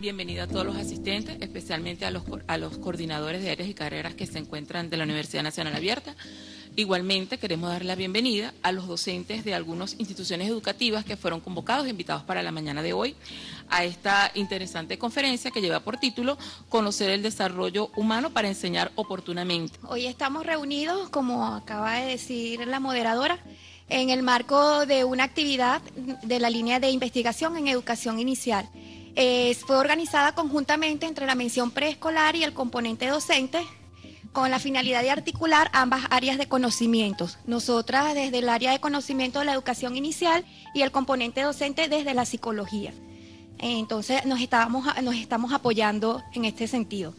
bienvenida a todos los asistentes, especialmente a los coordinadores de áreas y carreras que se encuentran de la Universidad Nacional Abierta. Igualmente queremos dar la bienvenida a los docentes de algunas instituciones educativas que fueron convocados e invitados para la mañana de hoy a esta interesante conferencia que lleva por título Conocer el desarrollo humano para enseñar oportunamente. Hoy estamos reunidos, como acaba de decir la moderadora, en el marco de una actividad de la línea de investigación en educación inicial. Fue organizada conjuntamente entre la mención preescolar y el componente docente, con la finalidad de articular ambas áreas de conocimientos. Nosotras desde el área de conocimiento de la educación inicial y el componente docente desde la psicología. Entonces nos estamos apoyando en este sentido.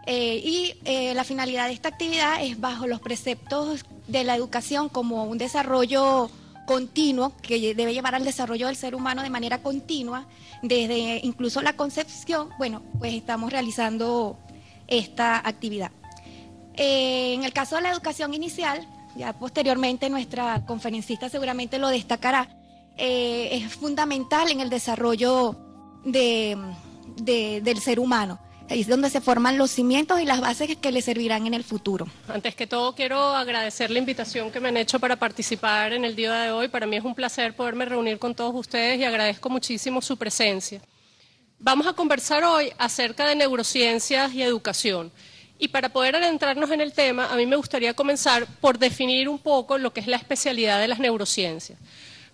La finalidad de esta actividad es bajo los preceptos de la educación como un desarrollo continuo que debe llevar al desarrollo del ser humano de manera continua, desde incluso la concepción. Bueno, pues estamos realizando esta actividad. En el caso de la educación inicial, ya posteriormente nuestra conferencista seguramente lo destacará, es fundamental en el desarrollo del ser humano. Ahí es donde se forman los cimientos y las bases que le servirán en el futuro. Antes que todo, quiero agradecer la invitación que me han hecho para participar en el día de hoy. Para mí es un placer poderme reunir con todos ustedes y agradezco muchísimo su presencia. Vamos a conversar hoy acerca de neurociencias y educación. Y para poder adentrarnos en el tema, a mí me gustaría comenzar por definir un poco lo que es la especialidad de las neurociencias.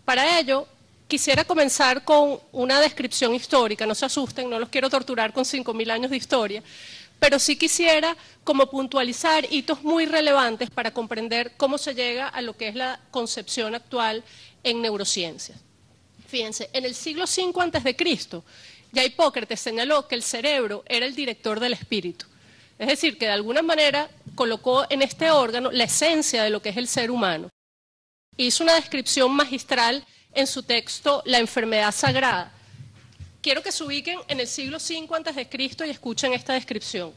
Para ello, quisiera comenzar con una descripción histórica. No se asusten, no los quiero torturar con 5.000 años de historia, pero sí quisiera como puntualizar hitos muy relevantes para comprender cómo se llega a lo que es la concepción actual en neurociencias. Fíjense, en el siglo V a.C., ya Hipócrates señaló que el cerebro era el director del espíritu. Es decir, que de alguna manera colocó en este órgano la esencia de lo que es el ser humano. Hizo una descripción magistral en su texto La enfermedad sagrada. Quiero que se ubiquen en el siglo V a.C. y escuchen esta descripción.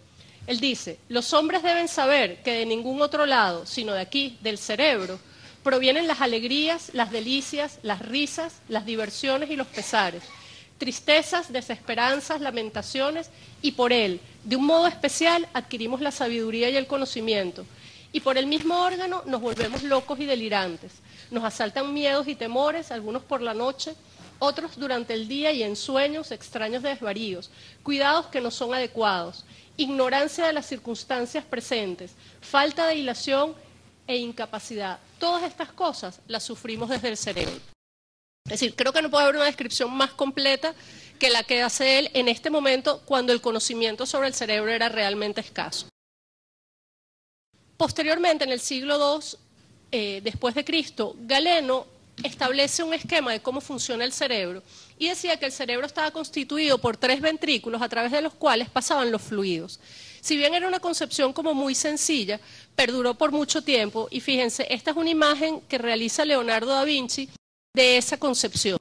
Él dice: los hombres deben saber que de ningún otro lado, sino de aquí, del cerebro, provienen las alegrías, las delicias, las risas, las diversiones y los pesares, tristezas, desesperanzas, lamentaciones, y por él, de un modo especial, adquirimos la sabiduría y el conocimiento, y por el mismo órgano nos volvemos locos y delirantes. Nos asaltan miedos y temores, algunos por la noche, otros durante el día y en sueños, extraños desvaríos, cuidados que no son adecuados, ignorancia de las circunstancias presentes, falta de hilación e incapacidad. Todas estas cosas las sufrimos desde el cerebro. Es decir, creo que no puede haber una descripción más completa que la que hace él en este momento, cuando el conocimiento sobre el cerebro era realmente escaso. Posteriormente, en el siglo II, después de Cristo, Galeno establece un esquema de cómo funciona el cerebro y decía que el cerebro estaba constituido por 3 ventrículos a través de los cuales pasaban los fluidos. Si bien era una concepción como muy sencilla, perduró por mucho tiempo y fíjense, esta es una imagen que realiza Leonardo da Vinci de esa concepción.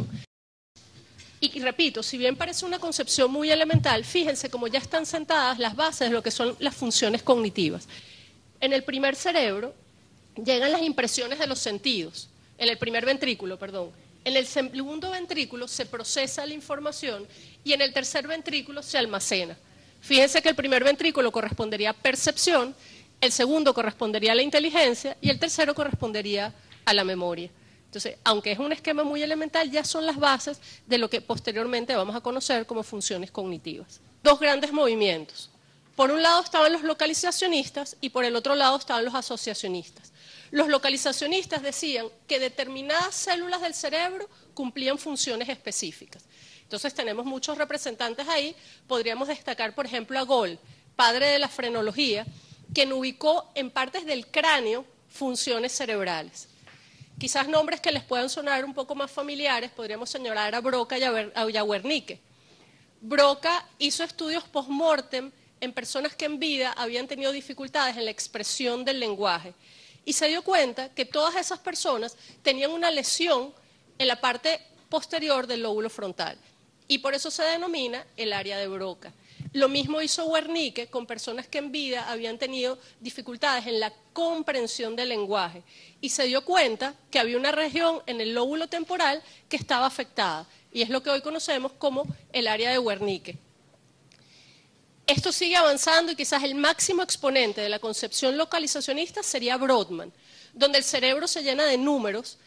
Y repito, si bien parece una concepción muy elemental, fíjense cómo ya están sentadas las bases de lo que son las funciones cognitivas. En el primer cerebro llegan las impresiones de los sentidos, en el primer ventrículo, perdón. En el segundo ventrículo se procesa la información y en el tercer ventrículo se almacena. Fíjense que el primer ventrículo correspondería a percepción, el segundo correspondería a la inteligencia y el tercero correspondería a la memoria. Entonces, aunque es un esquema muy elemental, ya son las bases de lo que posteriormente vamos a conocer como funciones cognitivas. 2 grandes movimientos. Por un lado estaban los localizacionistas y por el otro lado estaban los asociacionistas. Los localizacionistas decían que determinadas células del cerebro cumplían funciones específicas. Entonces tenemos muchos representantes ahí. Podríamos destacar, por ejemplo, a Gall, padre de la frenología, quien ubicó en partes del cráneo funciones cerebrales. Quizás nombres que les puedan sonar un poco más familiares, podríamos señalar a Broca y a Wernicke. Broca hizo estudios post-mortem en personas que en vida habían tenido dificultades en la expresión del lenguaje y se dio cuenta que todas esas personas tenían una lesión en la parte posterior del lóbulo frontal y por eso se denomina el área de Broca. Lo mismo hizo Wernicke con personas que en vida habían tenido dificultades en la comprensión del lenguaje y se dio cuenta que había una región en el lóbulo temporal que estaba afectada y es lo que hoy conocemos como el área de Wernicke. Esto sigue avanzando y quizás el máximo exponente de la concepción localizacionista sería Brodmann, donde el cerebro se llena de números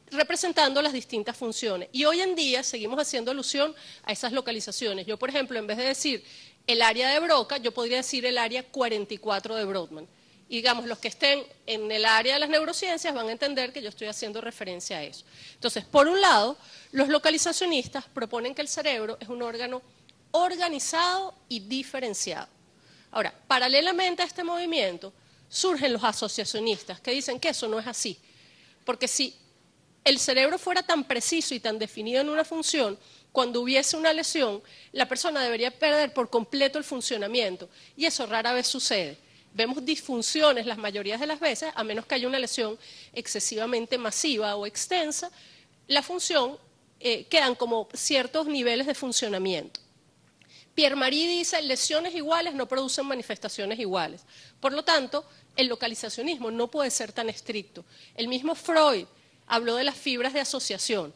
representando las distintas funciones. Y hoy en día seguimos haciendo alusión a esas localizaciones. Yo, por ejemplo, en vez de decir el área de Broca, yo podría decir el área 44 de Brodmann. Y digamos, los que estén en el área de las neurociencias van a entender que yo estoy haciendo referencia a eso. Entonces, por un lado, los localizacionistas proponen que el cerebro es un órgano organizado y diferenciado. Ahora, paralelamente a este movimiento, surgen los asociacionistas que dicen que eso no es así. Porque si el cerebro fuera tan preciso y tan definido en una función, cuando hubiese una lesión, la persona debería perder por completo el funcionamiento. Y eso rara vez sucede. Vemos disfunciones las mayorías de las veces, a menos que haya una lesión excesivamente masiva o extensa, la función quedan como ciertos niveles de funcionamiento. Pierre Marie dice, lesiones iguales no producen manifestaciones iguales. Por lo tanto, el localizacionismo no puede ser tan estricto. El mismo Freud habló de las fibras de asociación.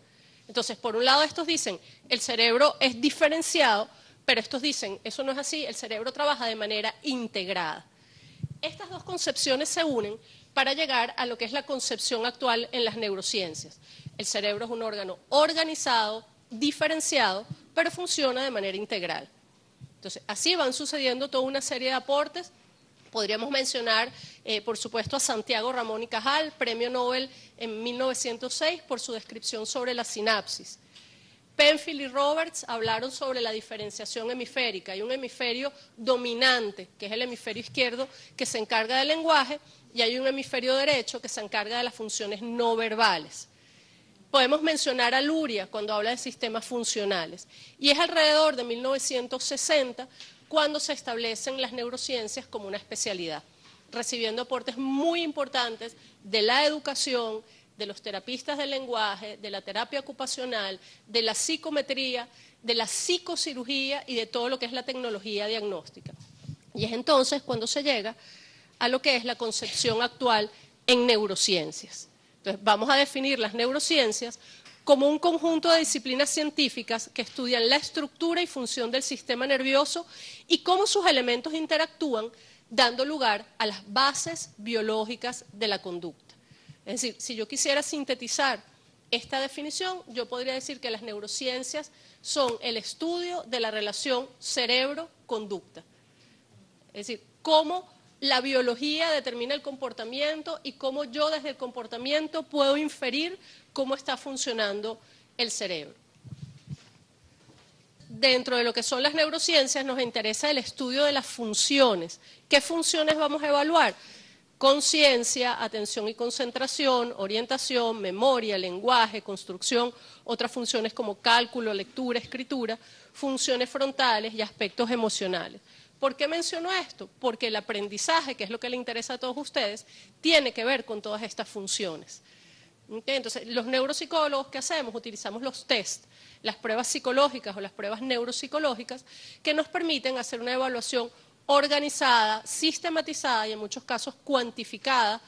Entonces, por un lado, estos dicen, el cerebro es diferenciado, pero estos dicen, eso no es así, el cerebro trabaja de manera integrada. Estas dos concepciones se unen para llegar a lo que es la concepción actual en las neurociencias. El cerebro es un órgano organizado, diferenciado, pero funciona de manera integral. Entonces, así van sucediendo toda una serie de aportes. Podríamos mencionar, por supuesto, a Santiago Ramón y Cajal, premio Nobel en 1906 por su descripción sobre la sinapsis. Penfield y Roberts hablaron sobre la diferenciación hemisférica. Hay un hemisferio dominante, que es el hemisferio izquierdo, que se encarga del lenguaje, y hay un hemisferio derecho que se encarga de las funciones no verbales. Podemos mencionar a Luria cuando habla de sistemas funcionales. Y es alrededor de 1960 cuando se establecen las neurociencias como una especialidad, recibiendo aportes muy importantes de la educación, de los terapistas del lenguaje, de la terapia ocupacional, de la psicometría, de la psicocirugía y de todo lo que es la tecnología diagnóstica. Y es entonces cuando se llega a lo que es la concepción actual en neurociencias. Entonces, vamos a definir las neurociencias como un conjunto de disciplinas científicas que estudian la estructura y función del sistema nervioso y cómo sus elementos interactúan, dando lugar a las bases biológicas de la conducta. Es decir, si yo quisiera sintetizar esta definición, yo podría decir que las neurociencias son el estudio de la relación cerebro-conducta. Es decir, cómo la biología determina el comportamiento y cómo yo desde el comportamiento puedo inferir cómo está funcionando el cerebro. Dentro de lo que son las neurociencias nos interesa el estudio de las funciones. ¿Qué funciones vamos a evaluar? Conciencia, atención y concentración, orientación, memoria, lenguaje, construcción, otras funciones como cálculo, lectura, escritura, funciones frontales y aspectos emocionales. ¿Por qué menciono esto? Porque el aprendizaje, que es lo que le interesa a todos ustedes, tiene que ver con todas estas funciones. Entonces, los neuropsicólogos, ¿qué hacemos? Utilizamos los test, las pruebas psicológicas o las pruebas neuropsicológicas que nos permiten hacer una evaluación organizada, sistematizada y en muchos casos cuantificada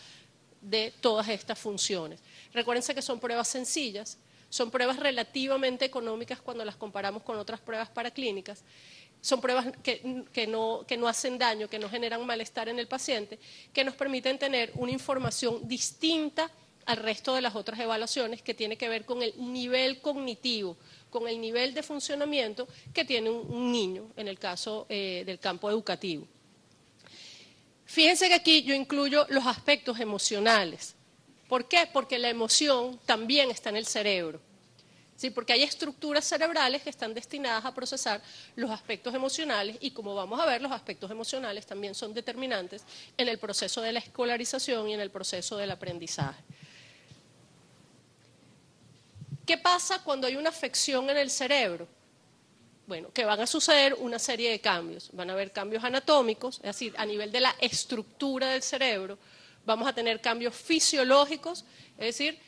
de todas estas funciones. Recuérdense que son pruebas sencillas, son pruebas relativamente económicas cuando las comparamos con otras pruebas paraclínicas, son pruebas que no hacen daño, que no generan malestar en el paciente, que nos permiten tener una información distinta al resto de las otras evaluaciones que tiene que ver con el nivel cognitivo, con el nivel de funcionamiento que tiene un niño, en el caso del campo educativo. Fíjense que aquí yo incluyo los aspectos emocionales. ¿Por qué? Porque la emoción también está en el cerebro. ¿Sí? Porque hay estructuras cerebrales que están destinadas a procesar los aspectos emocionales y, como vamos a ver, los aspectos emocionales también son determinantes en el proceso de la escolarización y en el proceso del aprendizaje. ¿Qué pasa cuando hay una afección en el cerebro? Bueno, que van a suceder una serie de cambios. Van a haber cambios anatómicos, es decir, a nivel de la estructura del cerebro. Vamos a tener cambios fisiológicos, es decir,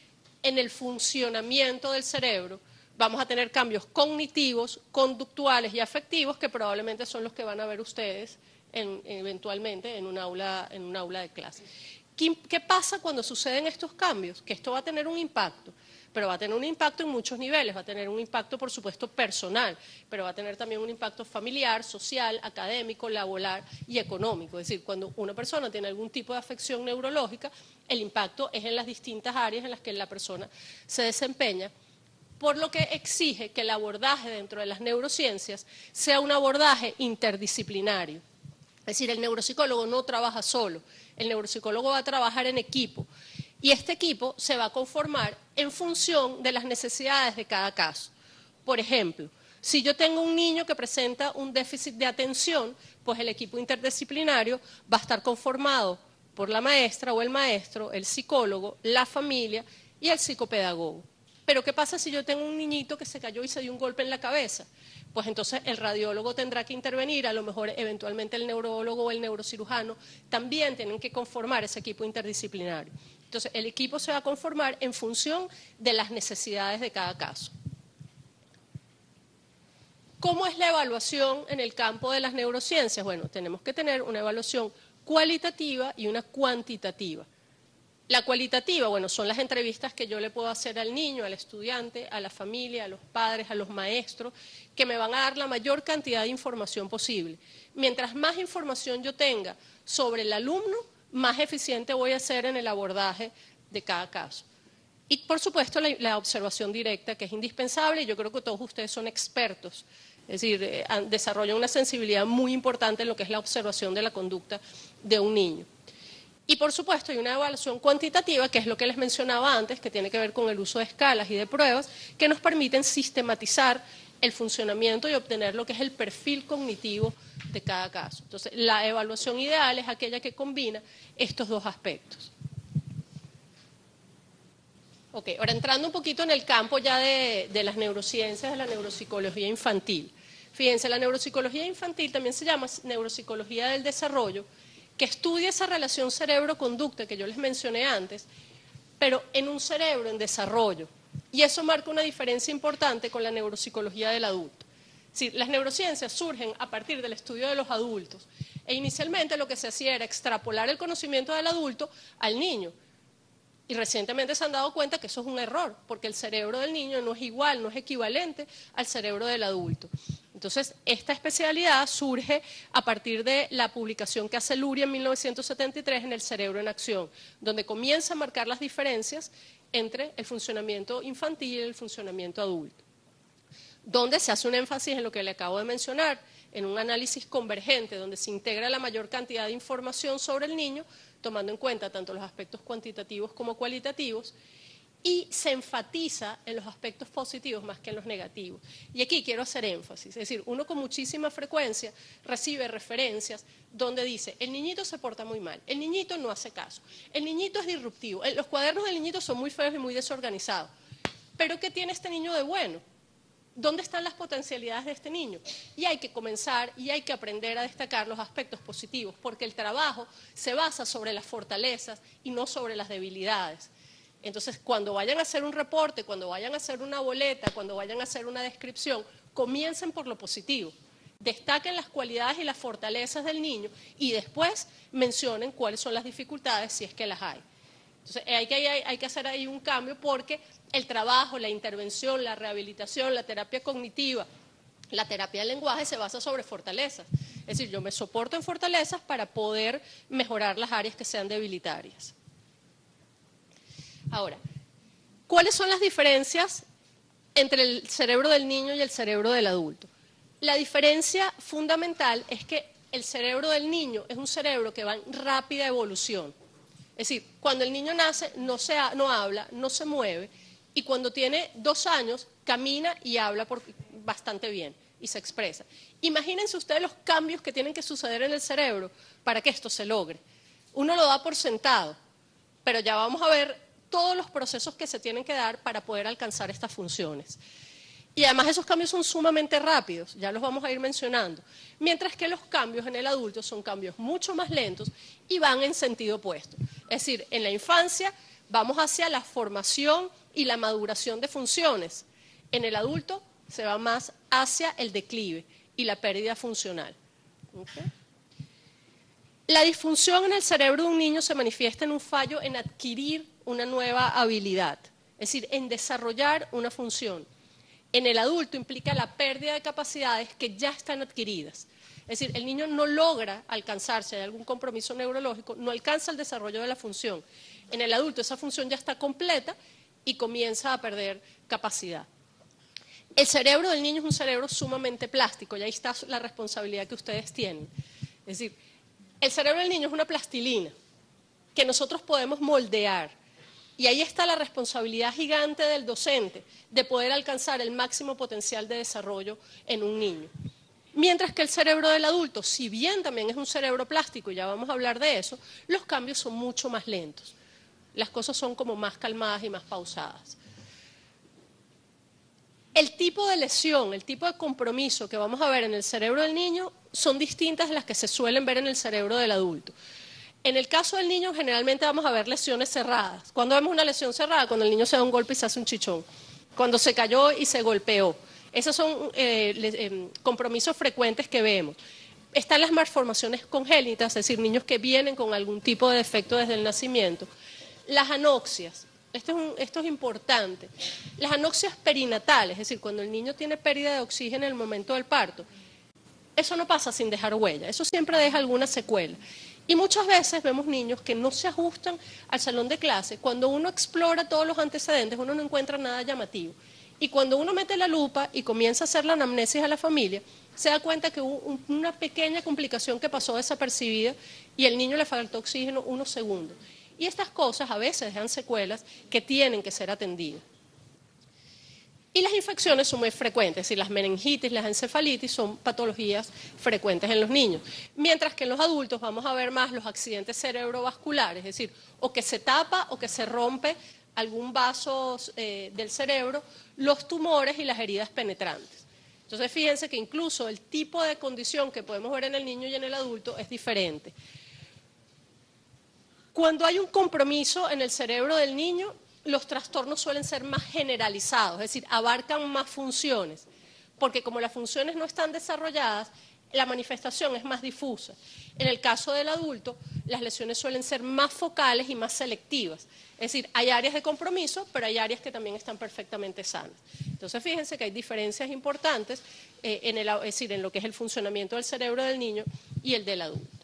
en el funcionamiento del cerebro. Vamos a tener cambios cognitivos, conductuales y afectivos, que probablemente son los que van a ver ustedes eventualmente en un aula de clase. ¿Qué pasa cuando suceden estos cambios? Que esto va a tener un impacto. pero va a tener un impacto en muchos niveles, va a tener un impacto, por supuesto, personal, pero va a tener también un impacto familiar, social, académico, laboral y económico. Es decir, cuando una persona tiene algún tipo de afección neurológica, el impacto es en las distintas áreas en las que la persona se desempeña, por lo que exige que el abordaje dentro de las neurociencias sea un abordaje interdisciplinario. Es decir, el neuropsicólogo no trabaja solo, el neuropsicólogo va a trabajar en equipo y este equipo se va a conformar en función de las necesidades de cada caso. Por ejemplo, si yo tengo un niño que presenta un déficit de atención, pues el equipo interdisciplinario va a estar conformado por la maestra o el maestro, el psicólogo, la familia y el psicopedagogo. Pero ¿qué pasa si yo tengo un niñito que se cayó y se dio un golpe en la cabeza? Pues entonces el radiólogo tendrá que intervenir, a lo mejor eventualmente el neurólogo o el neurocirujano también tienen que conformar ese equipo interdisciplinario. Entonces el equipo se va a conformar en función de las necesidades de cada caso. ¿Cómo es la evaluación en el campo de las neurociencias? Bueno, tenemos que tener una evaluación cualitativa y una cuantitativa. La cualitativa, bueno, son las entrevistas que yo le puedo hacer al niño, al estudiante, a la familia, a los padres, a los maestros, que me van a dar la mayor cantidad de información posible. Mientras más información yo tenga sobre el alumno, más eficiente voy a ser en el abordaje de cada caso. Y, por supuesto, la observación directa, que es indispensable, y yo creo que todos ustedes son expertos. Es decir, desarrollan una sensibilidad muy importante en lo que es la observación de la conducta de un niño. Y por supuesto hay una evaluación cuantitativa, que es lo que les mencionaba antes, que tiene que ver con el uso de escalas y de pruebas, que nos permiten sistematizar el funcionamiento y obtener lo que es el perfil cognitivo de cada caso. Entonces, la evaluación ideal es aquella que combina estos dos aspectos. Ok, ahora entrando un poquito en el campo ya de las neurociencias, de la neuropsicología infantil. Fíjense, la neuropsicología infantil también se llama neuropsicología del desarrollo, que estudia esa relación cerebro-conducta que yo les mencioné antes, pero en un cerebro en desarrollo. Y eso marca una diferencia importante con la neuropsicología del adulto. Es decir, las neurociencias surgen a partir del estudio de los adultos, e inicialmente lo que se hacía era extrapolar el conocimiento del adulto al niño. Y recientemente se han dado cuenta que eso es un error, porque el cerebro del niño no es igual, no es equivalente al cerebro del adulto. Entonces, esta especialidad surge a partir de la publicación que hace Luria en 1973 en El cerebro en acción, donde comienza a marcar las diferencias entre el funcionamiento infantil y el funcionamiento adulto, donde se hace un énfasis en lo que le acabo de mencionar, en un análisis convergente, donde se integra la mayor cantidad de información sobre el niño, tomando en cuenta tanto los aspectos cuantitativos como cualitativos, y se enfatiza en los aspectos positivos más que en los negativos. Y aquí quiero hacer énfasis, es decir, uno con muchísima frecuencia recibe referencias donde dice, el niñito se porta muy mal, el niñito no hace caso, el niñito es disruptivo, los cuadernos del niñito son muy feos y muy desorganizados. Pero ¿qué tiene este niño de bueno? ¿Dónde están las potencialidades de este niño? Y hay que comenzar y hay que aprender a destacar los aspectos positivos, porque el trabajo se basa sobre las fortalezas y no sobre las debilidades. Entonces, cuando vayan a hacer un reporte, cuando vayan a hacer una boleta, cuando vayan a hacer una descripción, comiencen por lo positivo. Destaquen las cualidades y las fortalezas del niño y después mencionen cuáles son las dificultades si es que las hay. Entonces, hay que hacer ahí un cambio porque el trabajo, la intervención, la rehabilitación, la terapia cognitiva, la terapia del lenguaje se basa sobre fortalezas. Es decir, yo me soporto en fortalezas para poder mejorar las áreas que sean debilitarias. Ahora, ¿cuáles son las diferencias entre el cerebro del niño y el cerebro del adulto? La diferencia fundamental es que el cerebro del niño es un cerebro que va en rápida evolución. Es decir, cuando el niño nace no habla, no se mueve, y cuando tiene 2 años camina y habla bastante bien y se expresa. Imagínense ustedes los cambios que tienen que suceder en el cerebro para que esto se logre. Uno lo da por sentado, pero ya vamos a ver todos los procesos que se tienen que dar para poder alcanzar estas funciones. Y además esos cambios son sumamente rápidos, ya los vamos a ir mencionando, mientras que los cambios en el adulto son cambios mucho más lentos y van en sentido opuesto. Es decir, en la infancia vamos hacia la formación y la maduración de funciones. En el adulto se va más hacia el declive y la pérdida funcional. ¿Okay? La disfunción en el cerebro de un niño se manifiesta en un fallo en adquirir una nueva habilidad. es decir, en desarrollar una función. En el adulto implica la pérdida de capacidades que ya están adquiridas. Es decir, el niño no logra alcanzarse de algún compromiso neurológico, no alcanza el desarrollo de la función. En el adulto esa función ya está completa y comienza a perder capacidad. El cerebro del niño es un cerebro sumamente plástico, y ahí está la responsabilidad que ustedes tienen. Es decir, el cerebro del niño es una plastilina que nosotros podemos moldear. Y ahí está la responsabilidad gigante del docente de poder alcanzar el máximo potencial de desarrollo en un niño. Mientras que el cerebro del adulto, si bien también es un cerebro plástico, y ya vamos a hablar de eso, los cambios son mucho más lentos. Las cosas son como más calmadas y más pausadas. El tipo de lesión, el tipo de compromiso que vamos a ver en el cerebro del niño son distintas de las que se suelen ver en el cerebro del adulto. En el caso del niño, generalmente vamos a ver lesiones cerradas. ¿Cuándo vemos una lesión cerrada? Cuando el niño se da un golpe y se hace un chichón. Cuando se cayó y se golpeó. Esos son compromisos frecuentes que vemos. Están las malformaciones congénitas, es decir, niños que vienen con algún tipo de defecto desde el nacimiento. Las anoxias. Esto es importante. Las anoxias perinatales, es decir, cuando el niño tiene pérdida de oxígeno en el momento del parto, eso no pasa sin dejar huella, eso siempre deja alguna secuela. Y muchas veces vemos niños que no se ajustan al salón de clase. Cuando uno explora todos los antecedentes, uno no encuentra nada llamativo. Y cuando uno mete la lupa y comienza a hacer la anamnesis a la familia, se da cuenta que hubo una pequeña complicación que pasó desapercibida y el niño le faltó oxígeno unos segundos. Y estas cosas a veces dejan secuelas que tienen que ser atendidas. Y las infecciones son muy frecuentes, es decir, las meningitis, las encefalitis son patologías frecuentes en los niños. Mientras que en los adultos vamos a ver más los accidentes cerebrovasculares, es decir, o que se tapa o que se rompe algún vaso del cerebro, los tumores y las heridas penetrantes. Entonces, fíjense que incluso el tipo de condición que podemos ver en el niño y en el adulto es diferente. Cuando hay un compromiso en el cerebro del niño, los trastornos suelen ser más generalizados, es decir, abarcan más funciones, porque como las funciones no están desarrolladas, la manifestación es más difusa. En el caso del adulto, las lesiones suelen ser más focales y más selectivas, es decir, hay áreas de compromiso, pero hay áreas que también están perfectamente sanas. Entonces, fíjense que hay diferencias importantes en lo que es el funcionamiento del cerebro del niño y el del adulto.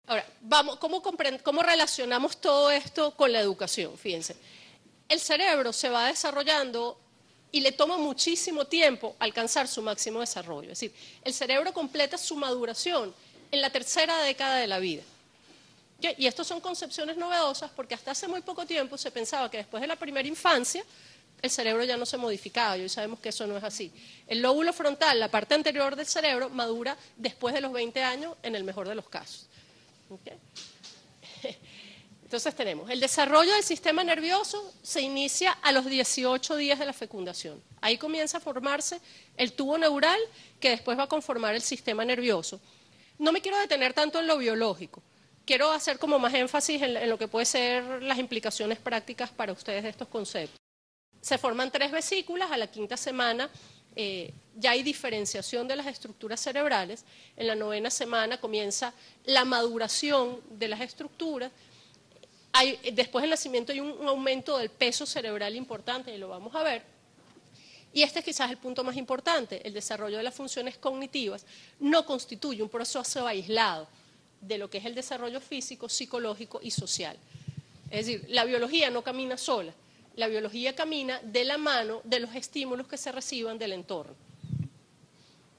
Ahora, ¿cómo relacionamos todo esto con la educación? Fíjense, el cerebro se va desarrollando y le toma muchísimo tiempo alcanzar su máximo desarrollo. Es decir, el cerebro completa su maduración en la tercera década de la vida. Y estas son concepciones novedosas porque hasta hace muy poco tiempo se pensaba que después de la primera infancia el cerebro ya no se modificaba, y hoy sabemos que eso no es así. El lóbulo frontal, la parte anterior del cerebro, madura después de los 20 años en el mejor de los casos. ¿Okay? Entonces tenemos, el desarrollo del sistema nervioso se inicia a los 18 días de la fecundación. Ahí comienza a formarse el tubo neural que después va a conformar el sistema nervioso. No me quiero detener tanto en lo biológico, quiero hacer como más énfasis en lo que puede ser las implicaciones prácticas para ustedes de estos conceptos. Se forman 3 vesículas, a la 5ª semana ya hay diferenciación de las estructuras cerebrales, en la 9ª semana comienza la maduración de las estructuras, después del nacimiento hay un aumento del peso cerebral importante, y lo vamos a ver, y este es quizás el punto más importante, el desarrollo de las funciones cognitivas no constituye un proceso aislado de lo que es el desarrollo físico, psicológico y social. Es decir, la biología no camina sola. La biología camina de la mano de los estímulos que se reciban del entorno.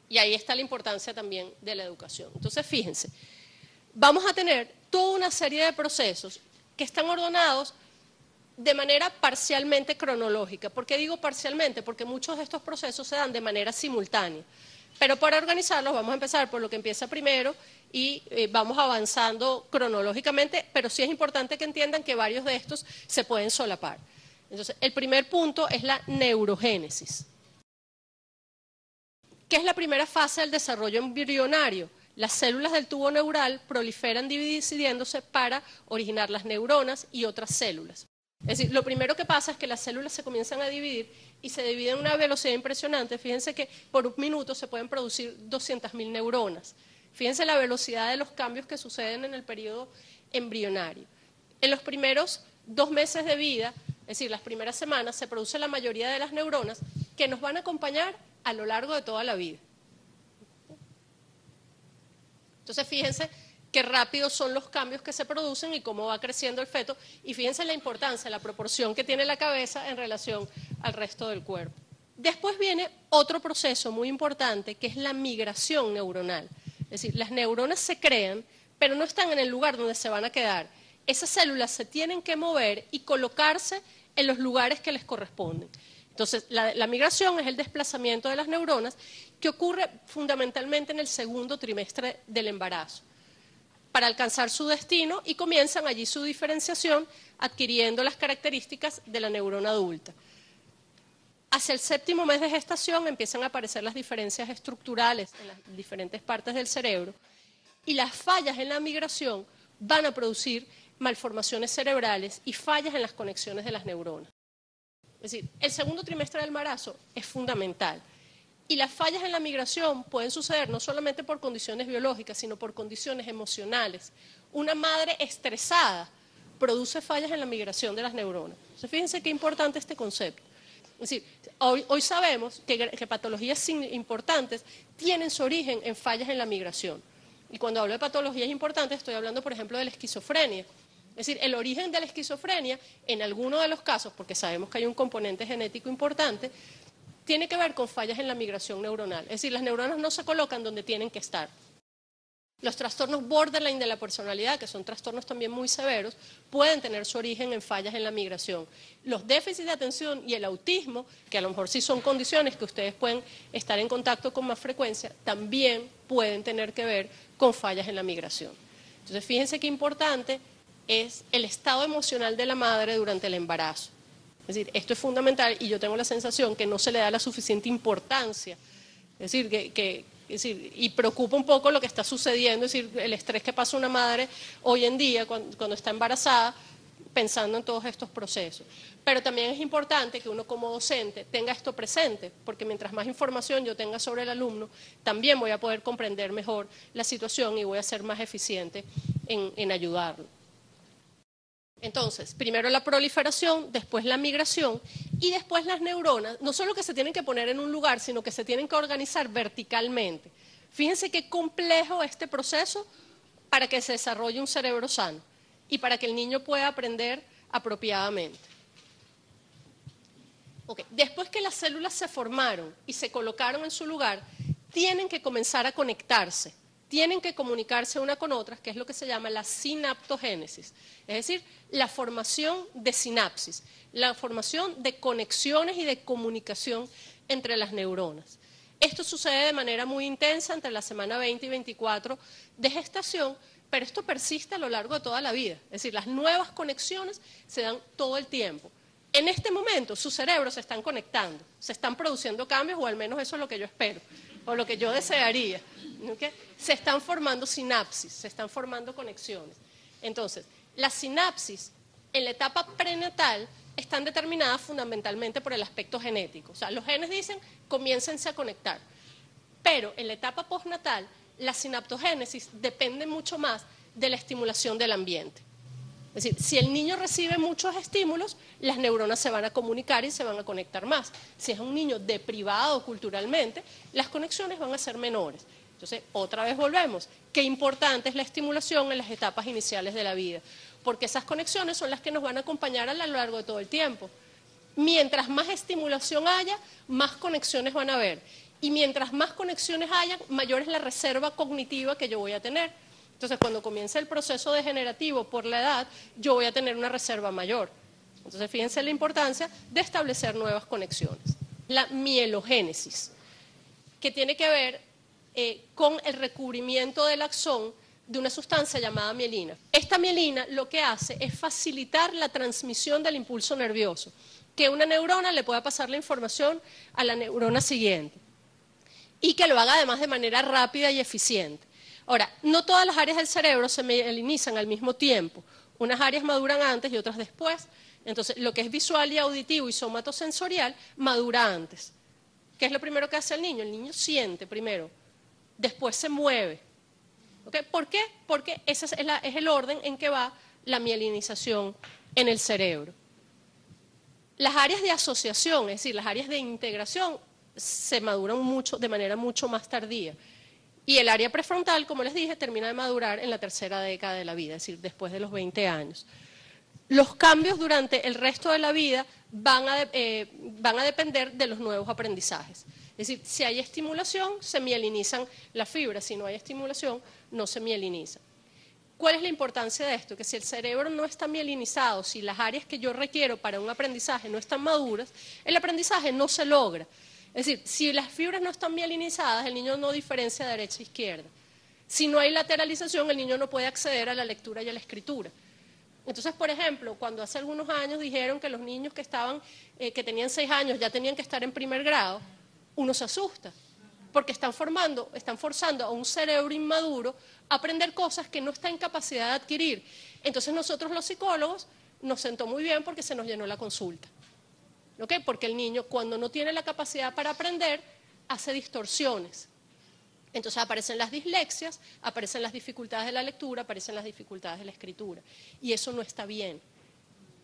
Y ahí está la importancia también de la educación. Entonces, fíjense, vamos a tener toda una serie de procesos que están ordenados de manera parcialmente cronológica. ¿Por qué digo parcialmente? Porque muchos de estos procesos se dan de manera simultánea. Pero para organizarlos vamos a empezar por lo que empieza primero y vamos avanzando cronológicamente, pero sí es importante que entiendan que varios de estos se pueden solapar. Entonces, el primer punto es la neurogénesis. ¿Qué es la primera fase del desarrollo embrionario? Las células del tubo neural proliferan dividiéndose para originar las neuronas y otras células. Es decir, lo primero que pasa es que las células se comienzan a dividir y se dividen a una velocidad impresionante. Fíjense que por un minuto se pueden producir 200.000 neuronas. Fíjense la velocidad de los cambios que suceden en el periodo embrionario. En los primeros 2 meses de vida, es decir, las primeras semanas, se produce la mayoría de las neuronas que nos van a acompañar a lo largo de toda la vida. Entonces, fíjense qué rápidos son los cambios que se producen y cómo va creciendo el feto. Y fíjense la importancia, la proporción que tiene la cabeza en relación al resto del cuerpo. Después viene otro proceso muy importante, que es la migración neuronal. Es decir, las neuronas se crean, pero no están en el lugar donde se van a quedar. Esas células se tienen que mover y colocarse en los lugares que les corresponden. Entonces, la migración es el desplazamiento de las neuronas que ocurre fundamentalmente en el segundo trimestre del embarazo, para alcanzar su destino, y comienzan allí su diferenciación adquiriendo las características de la neurona adulta. Hacia el 7º mes de gestación empiezan a aparecer las diferencias estructurales en las diferentes partes del cerebro, y las fallas en la migración van a producir malformaciones cerebrales y fallas en las conexiones de las neuronas. Es decir, el segundo trimestre del embarazo es fundamental. Y las fallas en la migración pueden suceder no solamente por condiciones biológicas, sino por condiciones emocionales. Una madre estresada produce fallas en la migración de las neuronas. Entonces, fíjense qué importante este concepto. Es decir, hoy sabemos que patologías importantes tienen su origen en fallas en la migración. Y cuando hablo de patologías importantes, estoy hablando, por ejemplo, de la esquizofrenia. Es decir, el origen de la esquizofrenia, en algunos de los casos, porque sabemos que hay un componente genético importante, tiene que ver con fallas en la migración neuronal. Es decir, las neuronas no se colocan donde tienen que estar. Los trastornos borderline de la personalidad, que son trastornos también muy severos, pueden tener su origen en fallas en la migración. Los déficits de atención y el autismo, que a lo mejor sí son condiciones que ustedes pueden estar en contacto con más frecuencia, también pueden tener que ver con fallas en la migración. Entonces, fíjense qué importante es el estado emocional de la madre durante el embarazo. Es decir, esto es fundamental y yo tengo la sensación que no se le da la suficiente importancia. Es decir, y preocupa un poco lo que está sucediendo, es decir, el estrés que pasa una madre hoy en día cuando está embarazada, pensando en todos estos procesos. Pero también es importante que uno como docente tenga esto presente, porque mientras más información yo tenga sobre el alumno, también voy a poder comprender mejor la situación y voy a ser más eficiente en ayudarlo. Entonces, primero la proliferación, después la migración y después las neuronas, no solo que se tienen que poner en un lugar, sino que se tienen que organizar verticalmente. Fíjense qué complejo este proceso para que se desarrolle un cerebro sano y para que el niño pueda aprender apropiadamente. Okay. Después que las células se formaron y se colocaron en su lugar, tienen que comenzar a conectarse. Tienen que comunicarse una con otras, que es lo que se llama la sinaptogénesis, es decir, la formación de sinapsis, la formación de conexiones y de comunicación entre las neuronas. Esto sucede de manera muy intensa entre la semana 20 y 24 de gestación, pero esto persiste a lo largo de toda la vida, es decir, las nuevas conexiones se dan todo el tiempo. En este momento sus cerebros se están conectando, se están produciendo cambios, o al menos eso es lo que yo espero, o lo que yo desearía. ¿Okay? Se están formando sinapsis, se están formando conexiones. Entonces, las sinapsis en la etapa prenatal están determinadas fundamentalmente por el aspecto genético. O sea, los genes dicen, comiéncense a conectar. Pero en la etapa postnatal, la sinaptogénesis depende mucho más de la estimulación del ambiente. Es decir, si el niño recibe muchos estímulos, las neuronas se van a comunicar y se van a conectar más. Si es un niño deprivado culturalmente, las conexiones van a ser menores. Entonces, otra vez volvemos. Qué importante es la estimulación en las etapas iniciales de la vida, porque esas conexiones son las que nos van a acompañar a lo largo de todo el tiempo. Mientras más estimulación haya, más conexiones van a haber. Y mientras más conexiones haya, mayor es la reserva cognitiva que yo voy a tener. Entonces, cuando comience el proceso degenerativo por la edad, yo voy a tener una reserva mayor. Entonces, fíjense la importancia de establecer nuevas conexiones. La mielogénesis, que tiene que ver con el recubrimiento del axón de una sustancia llamada mielina. Esta mielina lo que hace es facilitar la transmisión del impulso nervioso, que una neurona le pueda pasar la información a la neurona siguiente y que lo haga además de manera rápida y eficiente. Ahora, no todas las áreas del cerebro se mielinizan al mismo tiempo. Unas áreas maduran antes y otras después. Entonces, lo que es visual y auditivo y somatosensorial madura antes. ¿Qué es lo primero que hace el niño? El niño siente primero, después se mueve. ¿Okay? ¿Por qué? Porque ese es el orden en que va la mielinización en el cerebro. Las áreas de asociación, es decir, las áreas de integración, se maduran de manera mucho más tardía. Y el área prefrontal, como les dije, termina de madurar en la tercera década de la vida, es decir, después de los 20 años. Los cambios durante el resto de la vida van a depender de los nuevos aprendizajes. Es decir, si hay estimulación, se mielinizan las fibras, si no hay estimulación, no se mielinizan. ¿Cuál es la importancia de esto? Que si el cerebro no está mielinizado, si las áreas que yo requiero para un aprendizaje no están maduras, el aprendizaje no se logra. Es decir, si las fibras no están mielinizadas, el niño no diferencia derecha e izquierda. Si no hay lateralización, el niño no puede acceder a la lectura y a la escritura. Entonces, por ejemplo, cuando hace algunos años dijeron que los niños que tenían 6 años ya tenían que estar en primer grado, uno se asusta, porque están forzando a un cerebro inmaduro a aprender cosas que no está en capacidad de adquirir. Entonces nosotros los psicólogos nos sentó muy bien porque se nos llenó la consulta. ¿Ok? Porque el niño, cuando no tiene la capacidad para aprender, hace distorsiones. Entonces aparecen las dislexias, aparecen las dificultades de la lectura, aparecen las dificultades de la escritura. Y eso no está bien.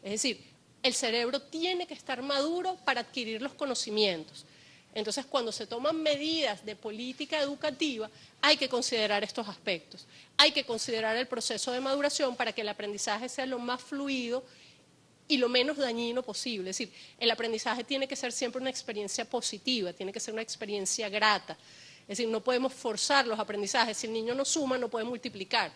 Es decir, el cerebro tiene que estar maduro para adquirir los conocimientos. Entonces, cuando se toman medidas de política educativa, hay que considerar estos aspectos. Hay que considerar el proceso de maduración para que el aprendizaje sea lo más fluido y lo menos dañino posible. Es decir, el aprendizaje tiene que ser siempre una experiencia positiva, tiene que ser una experiencia grata. Es decir, no podemos forzar los aprendizajes. Si el niño no suma, no puede multiplicar.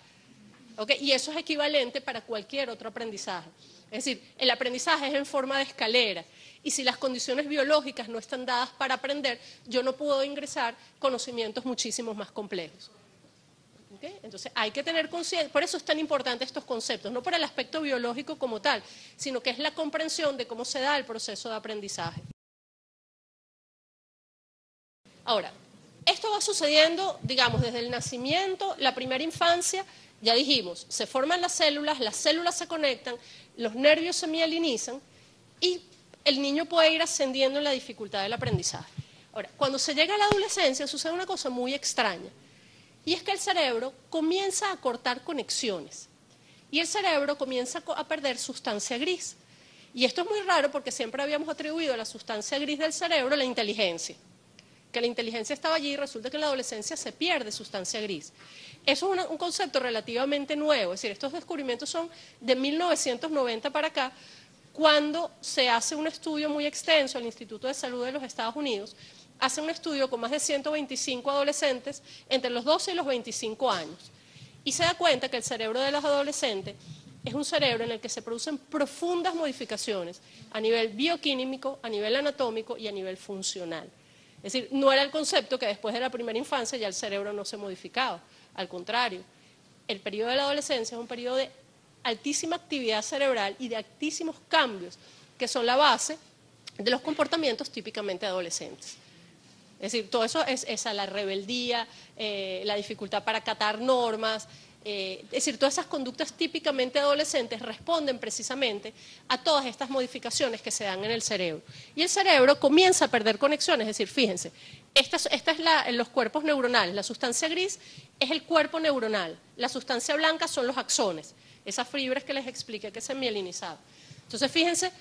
¿Okay? Y eso es equivalente para cualquier otro aprendizaje. Es decir, el aprendizaje es en forma de escalera. Y si las condiciones biológicas no están dadas para aprender, yo no puedo ingresar conocimientos muchísimos más complejos. ¿Okay? Entonces hay que tener conciencia, por eso es tan importante estos conceptos, no por el aspecto biológico como tal, sino que es la comprensión de cómo se da el proceso de aprendizaje. Ahora, esto va sucediendo, digamos, desde el nacimiento, la primera infancia, ya dijimos, se forman las células se conectan, los nervios se mielinizan y el niño puede ir ascendiendo en la dificultad del aprendizaje. Ahora, cuando se llega a la adolescencia sucede una cosa muy extraña, y es que el cerebro comienza a cortar conexiones, y el cerebro comienza a perder sustancia gris. Y esto es muy raro porque siempre habíamos atribuido a la sustancia gris del cerebro la inteligencia, que la inteligencia estaba allí y resulta que en la adolescencia se pierde sustancia gris. Eso es un concepto relativamente nuevo, es decir, estos descubrimientos son de 1990 para acá, cuando se hace un estudio muy extenso, el Instituto de Salud de los Estados Unidos hace un estudio con más de 125 adolescentes entre los 12 y los 25 años y se da cuenta que el cerebro de los adolescentes es un cerebro en el que se producen profundas modificaciones a nivel bioquímico, a nivel anatómico y a nivel funcional. Es decir, no era el concepto que después de la primera infancia ya el cerebro no se modificaba, al contrario, el periodo de la adolescencia es un periodo de altísima actividad cerebral y de altísimos cambios que son la base de los comportamientos típicamente adolescentes. Es decir, todo eso es a la rebeldía, la dificultad para acatar normas, es decir, todas esas conductas típicamente adolescentes responden precisamente a todas estas modificaciones que se dan en el cerebro. Y el cerebro comienza a perder conexiones, es decir, fíjense, esta es los cuerpos neuronales, la sustancia gris es el cuerpo neuronal, la sustancia blanca son los axones, esas fibras que les expliqué que se mielinizaban. Entonces, fíjense,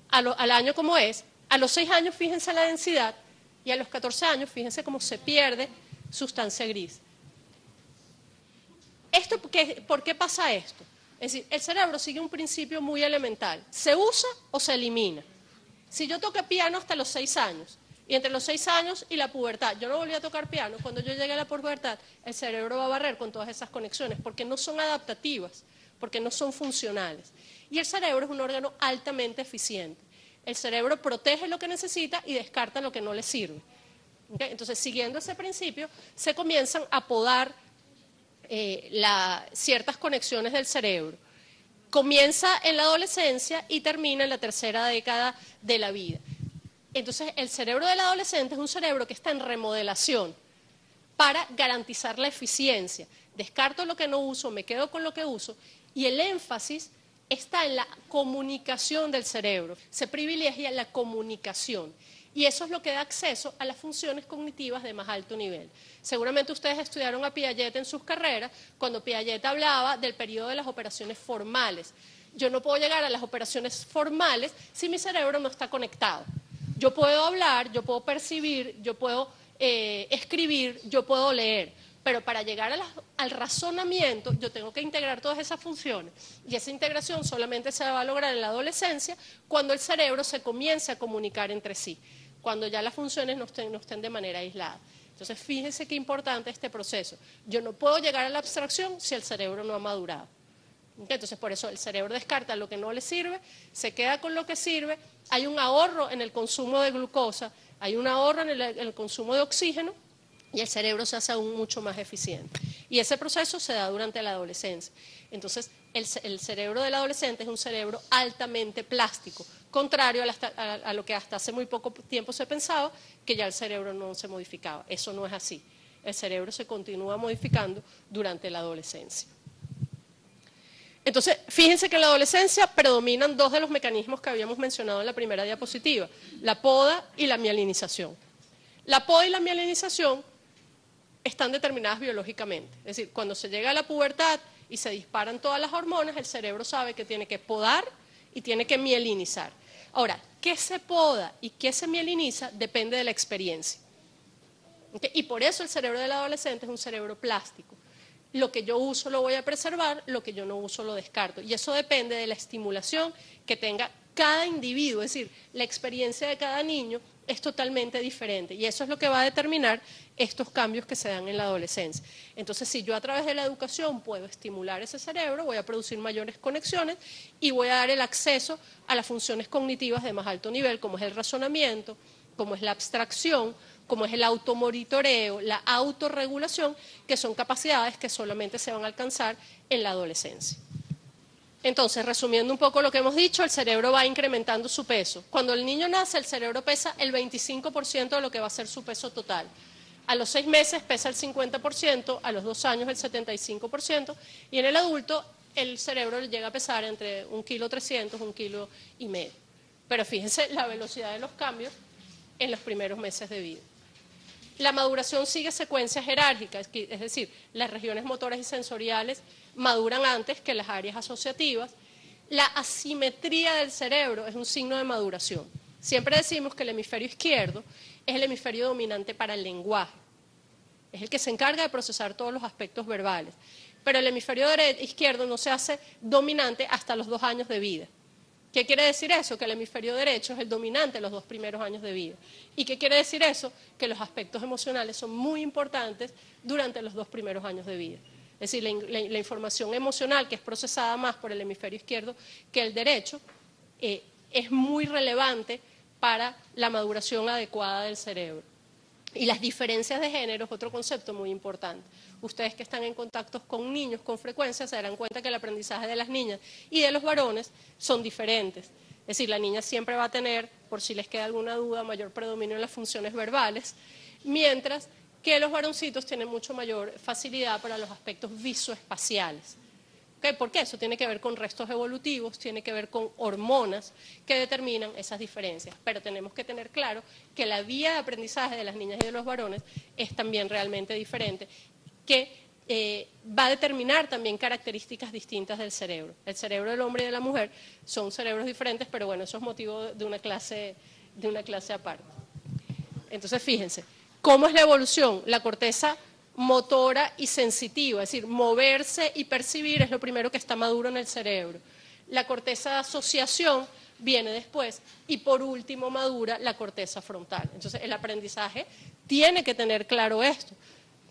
al año como es, a los 6 años fíjense la densidad y a los 14 años fíjense cómo se pierde sustancia gris. ¿Por qué pasa esto? Es decir, el cerebro sigue un principio muy elemental, se usa o se elimina. Si yo toqué piano hasta los 6 años, y entre los 6 años y la pubertad, yo no volví a tocar piano, cuando yo llegue a la pubertad, el cerebro va a barrer con todas esas conexiones, porque no son adaptativas, porque no son funcionales. Y el cerebro es un órgano altamente eficiente. El cerebro protege lo que necesita y descarta lo que no le sirve. ¿Okay? Entonces, siguiendo ese principio, se comienzan a podar ciertas conexiones del cerebro. Comienza en la adolescencia y termina en la tercera década de la vida. Entonces, el cerebro del adolescente es un cerebro que está en remodelación para garantizar la eficiencia. Descarto lo que no uso, me quedo con lo que uso, y el énfasis está en la comunicación del cerebro. Se privilegia la comunicación. Y eso es lo que da acceso a las funciones cognitivas de más alto nivel. Seguramente ustedes estudiaron a Piaget en sus carreras, cuando Piaget hablaba del periodo de las operaciones formales. yo no puedo llegar a las operaciones formales si mi cerebro no está conectado. Yo puedo hablar, yo puedo percibir, yo puedo escribir, yo puedo leer, pero para llegar al razonamiento yo tengo que integrar todas esas funciones, y esa integración solamente se va a lograr en la adolescencia cuando el cerebro se comience a comunicar entre sí, cuando ya las funciones no estén de manera aislada. Entonces, fíjense qué importante este proceso. Yo no puedo llegar a la abstracción si el cerebro no ha madurado. Entonces, por eso el cerebro descarta lo que no le sirve, se queda con lo que sirve, hay un ahorro en el consumo de glucosa, hay un ahorro en el consumo de oxígeno, y el cerebro se hace aún mucho más eficiente. Y ese proceso se da durante la adolescencia. Entonces, el cerebro del adolescente es un cerebro altamente plástico, contrario a lo que hasta hace muy poco tiempo se pensaba, que ya el cerebro no se modificaba. Eso no es así. El cerebro se continúa modificando durante la adolescencia. Entonces, fíjense que en la adolescencia predominan dos de los mecanismos que habíamos mencionado en la primera diapositiva, la poda y la mielinización. La poda y la mielinización están determinadas biológicamente. Es decir, cuando se llega a la pubertad y se disparan todas las hormonas, el cerebro sabe que tiene que podar y tiene que mielinizar. Ahora, ¿qué se poda y qué se mieliniza? Depende de la experiencia. ¿Okay? Y por eso el cerebro del adolescente es un cerebro plástico. Lo que yo uso lo voy a preservar, lo que yo no uso lo descarto. Y eso depende de la estimulación que tenga cada individuo, es decir, la experiencia de cada niño es totalmente diferente, y eso es lo que va a determinar estos cambios que se dan en la adolescencia. Entonces, si yo a través de la educación puedo estimular ese cerebro, voy a producir mayores conexiones y voy a dar el acceso a las funciones cognitivas de más alto nivel, como es el razonamiento, como es la abstracción, como es el automonitoreo, la autorregulación, que son capacidades que solamente se van a alcanzar en la adolescencia. Entonces, resumiendo un poco lo que hemos dicho, el cerebro va incrementando su peso. Cuando el niño nace, el cerebro pesa el 25% de lo que va a ser su peso total. A los 6 meses pesa el 50%, a los 2 años el 75%, y en el adulto el cerebro llega a pesar entre 1,3 kg, 1,5 kg. Pero fíjense la velocidad de los cambios en los primeros meses de vida. La maduración sigue secuencias jerárquicas, es decir, las regiones motoras y sensoriales maduran antes que las áreas asociativas. La asimetría del cerebro es un signo de maduración. Siempre decimos que el hemisferio izquierdo es el hemisferio dominante para el lenguaje. Es el que se encarga de procesar todos los aspectos verbales. Pero el hemisferio izquierdo no se hace dominante hasta los 2 años de vida. ¿Qué quiere decir eso? Que el hemisferio derecho es el dominante en los 2 primeros años de vida. ¿Y qué quiere decir eso? Que los aspectos emocionales son muy importantes durante los 2 primeros años de vida. Es decir, la información emocional que es procesada más por el hemisferio izquierdo que el derecho es muy relevante para la maduración adecuada del cerebro. Y las diferencias de género es otro concepto muy importante. Ustedes que están en contacto con niños con frecuencia se darán cuenta que el aprendizaje de las niñas y de los varones son diferentes. Es decir, la niña siempre va a tener, por si les queda alguna duda, mayor predominio en las funciones verbales, mientras que los varoncitos tienen mucho mayor facilidad para los aspectos visoespaciales. ¿Okay? ¿Por qué? Eso tiene que ver con restos evolutivos, tiene que ver con hormonas que determinan esas diferencias. Pero tenemos que tener claro que la vía de aprendizaje de las niñas y de los varones es también realmente diferente, que va a determinar también características distintas del cerebro. El cerebro del hombre y de la mujer son cerebros diferentes, pero bueno, eso es motivo de una clase aparte. Entonces, fíjense, ¿cómo es la evolución? La corteza motora y sensitiva, es decir, moverse y percibir es lo primero que está maduro en el cerebro. La corteza de asociación viene después y por último madura la corteza frontal. Entonces, el aprendizaje tiene que tener claro esto.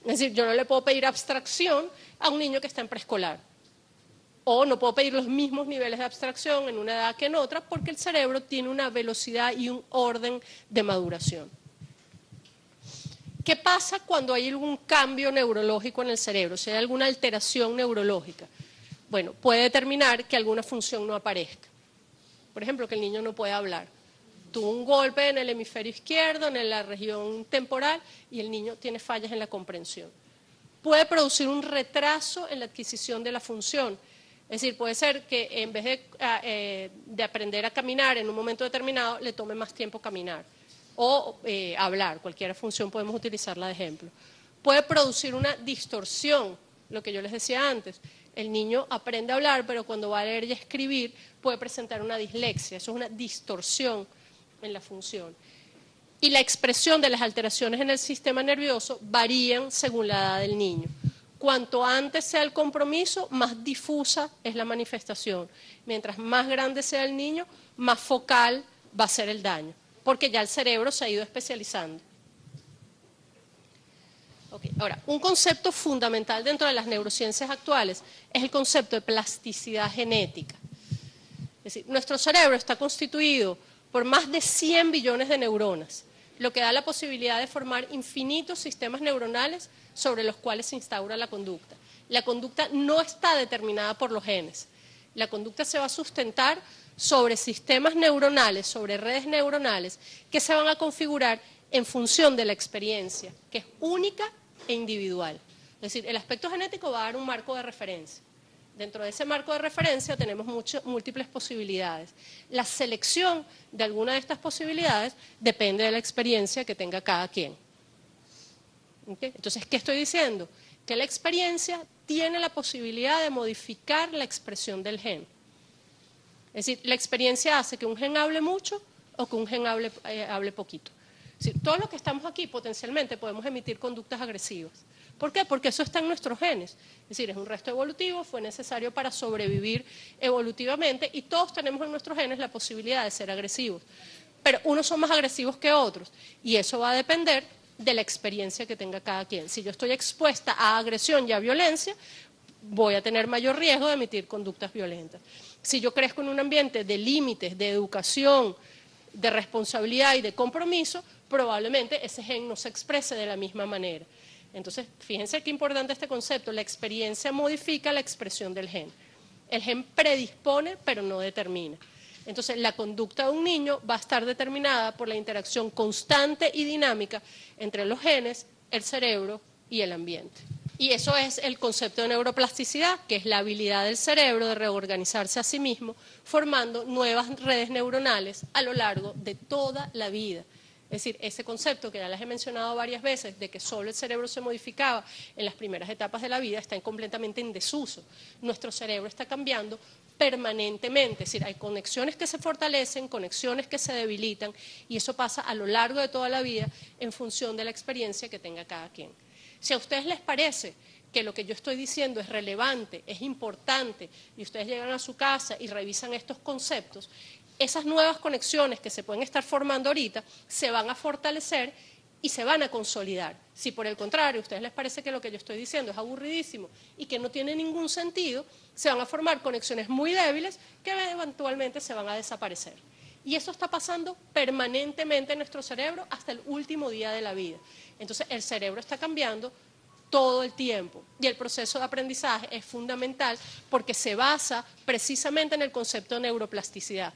Es decir, yo no le puedo pedir abstracción a un niño que está en preescolar. O no puedo pedir los mismos niveles de abstracción en una edad que en otra porque el cerebro tiene una velocidad y un orden de maduración. ¿Qué pasa cuando hay algún cambio neurológico en el cerebro? Si hay alguna alteración neurológica. Bueno, puede determinar que alguna función no aparezca. Por ejemplo, que el niño no puede hablar. Tuvo un golpe en el hemisferio izquierdo, en la región temporal, y el niño tiene fallas en la comprensión. Puede producir un retraso en la adquisición de la función. Es decir, puede ser que en vez de aprender a caminar en un momento determinado, le tome más tiempo caminar. O hablar, cualquier función podemos utilizarla de ejemplo. Puede producir una distorsión, lo que yo les decía antes, El niño aprende a hablar, pero cuando va a leer y a escribir puede presentar una dislexia, eso es una distorsión en la función. Y la expresión de las alteraciones en el sistema nervioso varían según la edad del niño. Cuanto antes sea el compromiso, más difusa es la manifestación. Mientras más grande sea el niño, más focal va a ser el daño, porque ya el cerebro se ha ido especializando. Okay. Ahora, un concepto fundamental dentro de las neurociencias actuales es el concepto de plasticidad genética. Es decir, nuestro cerebro está constituido por más de 100 billones de neuronas, lo que da la posibilidad de formar infinitos sistemas neuronales sobre los cuales se instaura la conducta. La conducta no está determinada por los genes. La conducta se va a sustentar sobre sistemas neuronales, sobre redes neuronales, que se van a configurar en función de la experiencia, que es única e individual. Es decir, el aspecto genético va a dar un marco de referencia. Dentro de ese marco de referencia tenemos múltiples posibilidades. La selección de alguna de estas posibilidades depende de la experiencia que tenga cada quien. ¿Okay? Entonces, ¿qué estoy diciendo? Que la experiencia tiene la posibilidad de modificar la expresión del gen. Es decir, la experiencia hace que un gen hable mucho o que un gen hable poquito. Es decir, todos los que estamos aquí potencialmente podemos emitir conductas agresivas. ¿Por qué? Porque eso está en nuestros genes. Es decir, es un resto evolutivo, fue necesario para sobrevivir evolutivamente y todos tenemos en nuestros genes la posibilidad de ser agresivos. Pero unos son más agresivos que otros y eso va a depender de la experiencia que tenga cada quien. Si yo estoy expuesta a agresión y a violencia, voy a tener mayor riesgo de emitir conductas violentas. Si yo crezco en un ambiente de límites, de educación, de responsabilidad y de compromiso, probablemente ese gen no se exprese de la misma manera. Entonces, fíjense qué importante este concepto, la experiencia modifica la expresión del gen. El gen predispone, pero no determina. Entonces, la conducta de un niño va a estar determinada por la interacción constante y dinámica entre los genes, el cerebro y el ambiente. Y eso es el concepto de neuroplasticidad, que es la habilidad del cerebro de reorganizarse a sí mismo, formando nuevas redes neuronales a lo largo de toda la vida. Es decir, ese concepto que ya les he mencionado varias veces, de que solo el cerebro se modificaba en las primeras etapas de la vida, está completamente en desuso. Nuestro cerebro está cambiando permanentemente, es decir, hay conexiones que se fortalecen, conexiones que se debilitan, y eso pasa a lo largo de toda la vida en función de la experiencia que tenga cada quien. Si a ustedes les parece que lo que yo estoy diciendo es relevante, es importante, y ustedes llegan a su casa y revisan estos conceptos, esas nuevas conexiones que se pueden estar formando ahorita se van a fortalecer y se van a consolidar. Si por el contrario a ustedes les parece que lo que yo estoy diciendo es aburridísimo y que no tiene ningún sentido, se van a formar conexiones muy débiles que eventualmente se van a desaparecer. Y eso está pasando permanentemente en nuestro cerebro hasta el último día de la vida. Entonces el cerebro está cambiando todo el tiempo y el proceso de aprendizaje es fundamental porque se basa precisamente en el concepto de neuroplasticidad.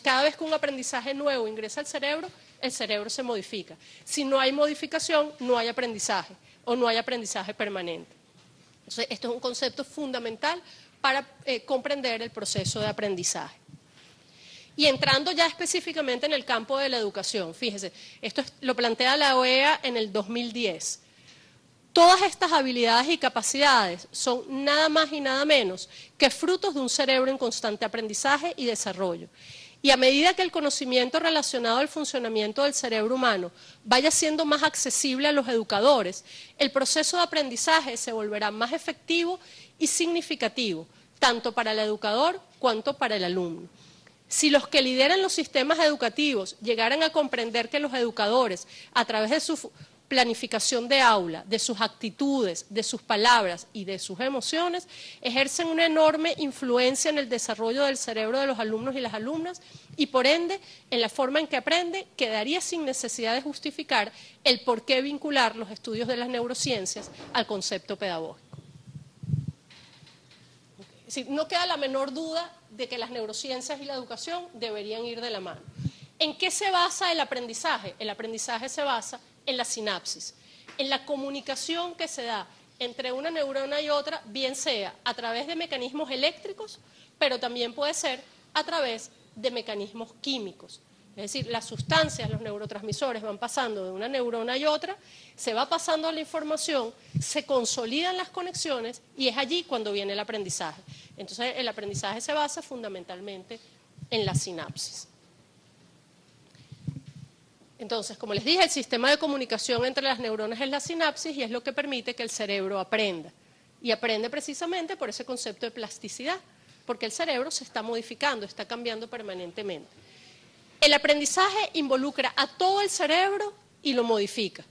Cada vez que un aprendizaje nuevo ingresa al cerebro, el cerebro se modifica. Si no hay modificación, no hay aprendizaje o no hay aprendizaje permanente. Entonces, esto es un concepto fundamental para comprender el proceso de aprendizaje. Y entrando ya específicamente en el campo de la educación, fíjese, esto lo plantea la OEA en el 2010. Todas estas habilidades y capacidades son nada más y nada menos que frutos de un cerebro en constante aprendizaje y desarrollo. Y a medida que el conocimiento relacionado al funcionamiento del cerebro humano vaya siendo más accesible a los educadores, el proceso de aprendizaje se volverá más efectivo y significativo, tanto para el educador cuanto para el alumno. Si los que lideran los sistemas educativos llegaran a comprender que los educadores, a través de su planificación de aula, de sus actitudes, de sus palabras y de sus emociones, ejercen una enorme influencia en el desarrollo del cerebro de los alumnos y las alumnas y por ende en la forma en que aprende, quedaría sin necesidad de justificar el por qué vincular los estudios de las neurociencias al concepto pedagógico. Es decir, no queda la menor duda de que las neurociencias y la educación deberían ir de la mano. ¿En qué se basa el aprendizaje? El aprendizaje se basa en la sinapsis, en la comunicación que se da entre una neurona y otra, bien sea a través de mecanismos eléctricos, pero también puede ser a través de mecanismos químicos. Es decir, las sustancias, los neurotransmisores van pasando de una neurona y otra, se va pasando la información, se consolidan las conexiones y es allí cuando viene el aprendizaje. Entonces, el aprendizaje se basa fundamentalmente en la sinapsis. Entonces, como les dije, el sistema de comunicación entre las neuronas es la sinapsis y es lo que permite que el cerebro aprenda. Y aprende precisamente por ese concepto de plasticidad, porque el cerebro se está modificando, está cambiando permanentemente. El aprendizaje involucra a todo el cerebro y lo modifica.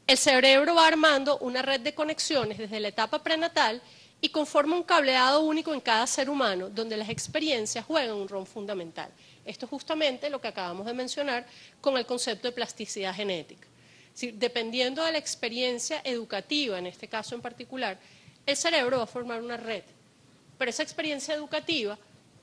El cerebro va armando una red de conexiones desde la etapa prenatal y conforma un cableado único en cada ser humano, donde las experiencias juegan un rol fundamental. Esto es justamente lo que acabamos de mencionar con el concepto de plasticidad genética. Es decir, dependiendo de la experiencia educativa, en este caso en particular, el cerebro va a formar una red. Pero esa experiencia educativa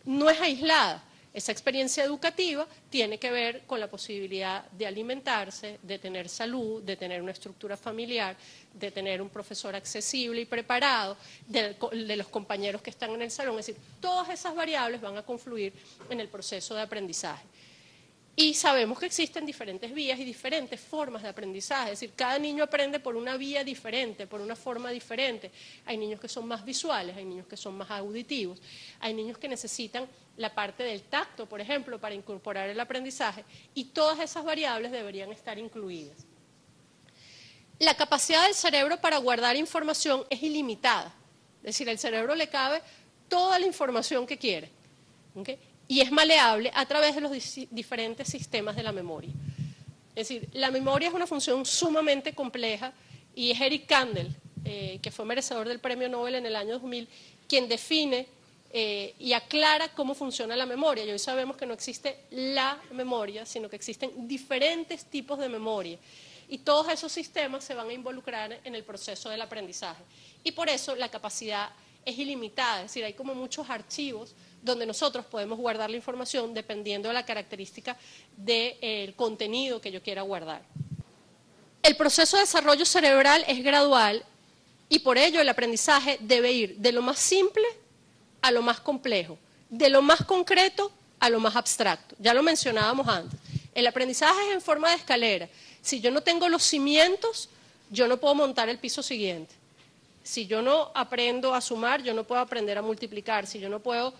no es aislada. Esa experiencia educativa tiene que ver con la posibilidad de alimentarse, de tener salud, de tener una estructura familiar, de tener un profesor accesible y preparado, de los compañeros que están en el salón. Es decir, todas esas variables van a confluir en el proceso de aprendizaje. Y sabemos que existen diferentes vías y diferentes formas de aprendizaje, es decir, cada niño aprende por una vía diferente, por una forma diferente. Hay niños que son más visuales, hay niños que son más auditivos, hay niños que necesitan la parte del tacto, por ejemplo, para incorporar el aprendizaje, y todas esas variables deberían estar incluidas. La capacidad del cerebro para guardar información es ilimitada, es decir, al cerebro le cabe toda la información que quiere, ¿okay? Y es maleable a través de los diferentes sistemas de la memoria. Es decir, la memoria es una función sumamente compleja y es Eric Kandel, que fue merecedor del Premio Nobel en el año 2000, quien define y aclara cómo funciona la memoria. Y hoy sabemos que no existe la memoria, sino que existen diferentes tipos de memoria. Y todos esos sistemas se van a involucrar en el proceso del aprendizaje. Y por eso la capacidad es ilimitada, es decir, hay como muchos archivos donde nosotros podemos guardar la información dependiendo de la característica del contenido que yo quiera guardar. El proceso de desarrollo cerebral es gradual y por ello el aprendizaje debe ir de lo más simple a lo más complejo, de lo más concreto a lo más abstracto. Ya lo mencionábamos antes. El aprendizaje es en forma de escalera. Si yo no tengo los cimientos, yo no puedo montar el piso siguiente. Si yo no aprendo a sumar, yo no puedo aprender a multiplicar. Si yo no puedo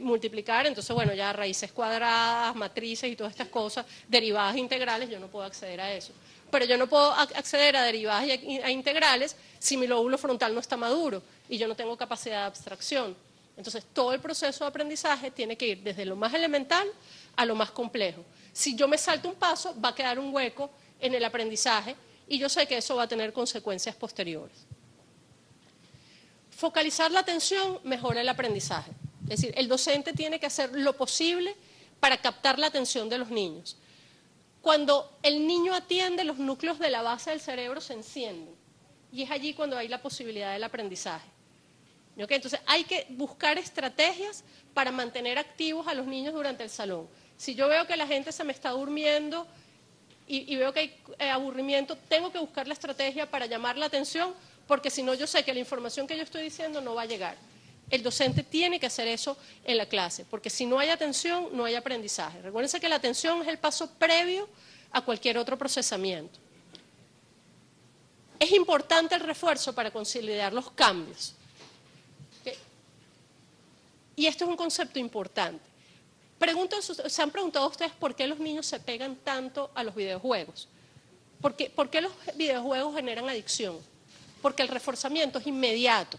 multiplicar, entonces, bueno, ya raíces cuadradas, matrices y todas estas cosas, derivadas integrales, yo no puedo acceder a eso. Pero yo no puedo acceder a derivadas y a integrales si mi lóbulo frontal no está maduro y yo no tengo capacidad de abstracción. Entonces, todo el proceso de aprendizaje tiene que ir desde lo más elemental a lo más complejo. Si yo me salto un paso, va a quedar un hueco en el aprendizaje y yo sé que eso va a tener consecuencias posteriores. Focalizar la atención mejora el aprendizaje. Es decir, el docente tiene que hacer lo posible para captar la atención de los niños. Cuando el niño atiende, los núcleos de la base del cerebro se encienden y es allí cuando hay la posibilidad del aprendizaje. ¿Okay? Entonces hay que buscar estrategias para mantener activos a los niños durante el salón. Si yo veo que la gente se me está durmiendo y veo que hay aburrimiento, tengo que buscar la estrategia para llamar la atención, porque si no yo sé que la información que yo estoy diciendo no va a llegar. El docente tiene que hacer eso en la clase, porque si no hay atención, no hay aprendizaje. Recuérdense que la atención es el paso previo a cualquier otro procesamiento. Es importante el refuerzo para consolidar los cambios. ¿Okay? Y esto es un concepto importante. ¿Se han preguntado ustedes por qué los niños se pegan tanto a los videojuegos? ¿Por qué los videojuegos generan adicción? Porque el reforzamiento es inmediato.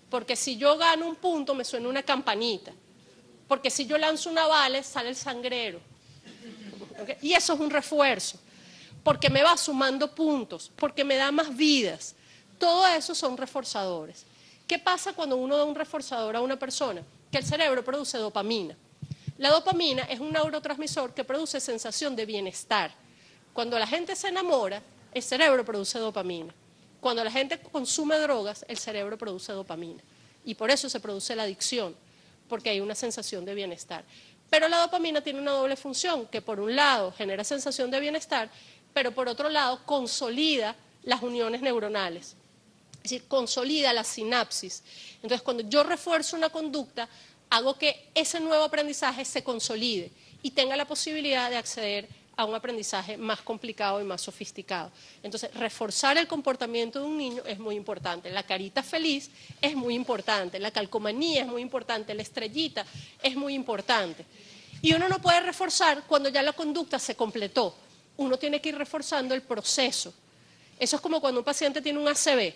Porque si yo gano un punto, me suena una campanita. Porque si yo lanzo una bala, sale el sangrero. ¿Okay? Y eso es un refuerzo. Porque me va sumando puntos, porque me da más vidas. Todo eso son reforzadores. ¿Qué pasa cuando uno da un reforzador a una persona? Que el cerebro produce dopamina. La dopamina es un neurotransmisor que produce sensación de bienestar. Cuando la gente se enamora, el cerebro produce dopamina. Cuando la gente consume drogas, el cerebro produce dopamina. Y por eso se produce la adicción, porque hay una sensación de bienestar. Pero la dopamina tiene una doble función, que por un lado genera sensación de bienestar, pero por otro lado consolida las uniones neuronales. Es decir, consolida la sinapsis. Entonces, cuando yo refuerzo una conducta, hago que ese nuevo aprendizaje se consolide y tenga la posibilidad de acceder a un aprendizaje más complicado y más sofisticado. Entonces, reforzar el comportamiento de un niño es muy importante. La carita feliz es muy importante, la calcomanía es muy importante, la estrellita es muy importante. Y uno no puede reforzar cuando ya la conducta se completó. Uno tiene que ir reforzando el proceso. Eso es como cuando un paciente tiene un ACV,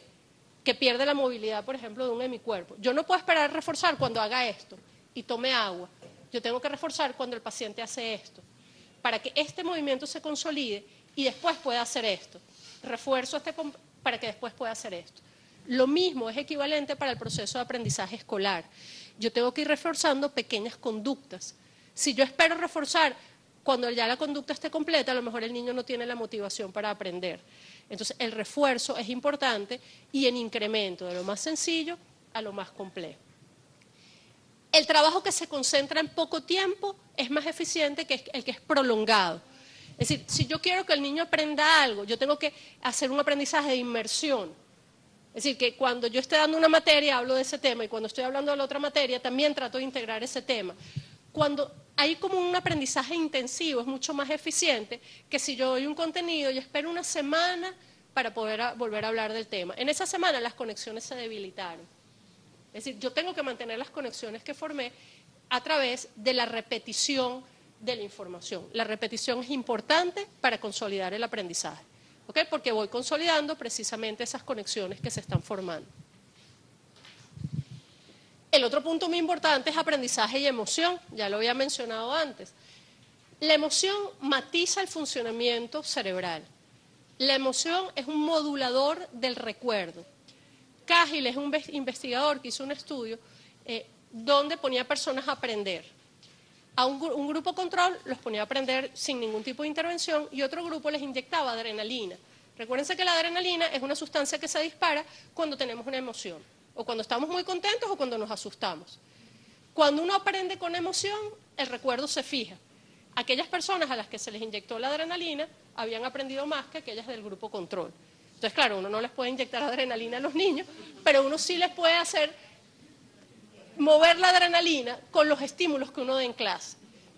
que pierde la movilidad, por ejemplo, de un hemicuerpo. Yo no puedo esperar a reforzar cuando haga esto y tome agua. Yo tengo que reforzar cuando el paciente hace esto, para que este movimiento se consolide y después pueda hacer esto. Refuerzo para que después pueda hacer esto. Lo mismo es equivalente para el proceso de aprendizaje escolar. Yo tengo que ir reforzando pequeñas conductas. Si yo espero reforzar cuando ya la conducta esté completa, a lo mejor el niño no tiene la motivación para aprender. Entonces, el refuerzo es importante y en incremento, de lo más sencillo a lo más complejo. El trabajo que se concentra en poco tiempo es más eficiente que el que es prolongado. Es decir, si yo quiero que el niño aprenda algo, yo tengo que hacer un aprendizaje de inmersión. Es decir, que cuando yo esté dando una materia hablo de ese tema y cuando estoy hablando de la otra materia también trato de integrar ese tema. Cuando hay como un aprendizaje intensivo es mucho más eficiente que si yo doy un contenido y espero una semana para poder volver a hablar del tema. En esa semana las conexiones se debilitaron. Es decir, yo tengo que mantener las conexiones que formé a través de la repetición de la información. La repetición es importante para consolidar el aprendizaje, ¿ok? Porque voy consolidando precisamente esas conexiones que se están formando. El otro punto muy importante es aprendizaje y emoción, ya lo había mencionado antes. La emoción matiza el funcionamiento cerebral. La emoción es un modulador del recuerdo. Cahill es un investigador que hizo un estudio donde ponía a personas a aprender. A un grupo control los ponía a aprender sin ningún tipo de intervención y otro grupo les inyectaba adrenalina. Recuérdense que la adrenalina es una sustancia que se dispara cuando tenemos una emoción, o cuando estamos muy contentos o cuando nos asustamos. Cuando uno aprende con emoción, el recuerdo se fija. Aquellas personas a las que se les inyectó la adrenalina habían aprendido más que aquellas del grupo control. Entonces, claro, uno no les puede inyectar adrenalina a los niños, pero uno sí les puede hacer mover la adrenalina con los estímulos que uno dé en clase.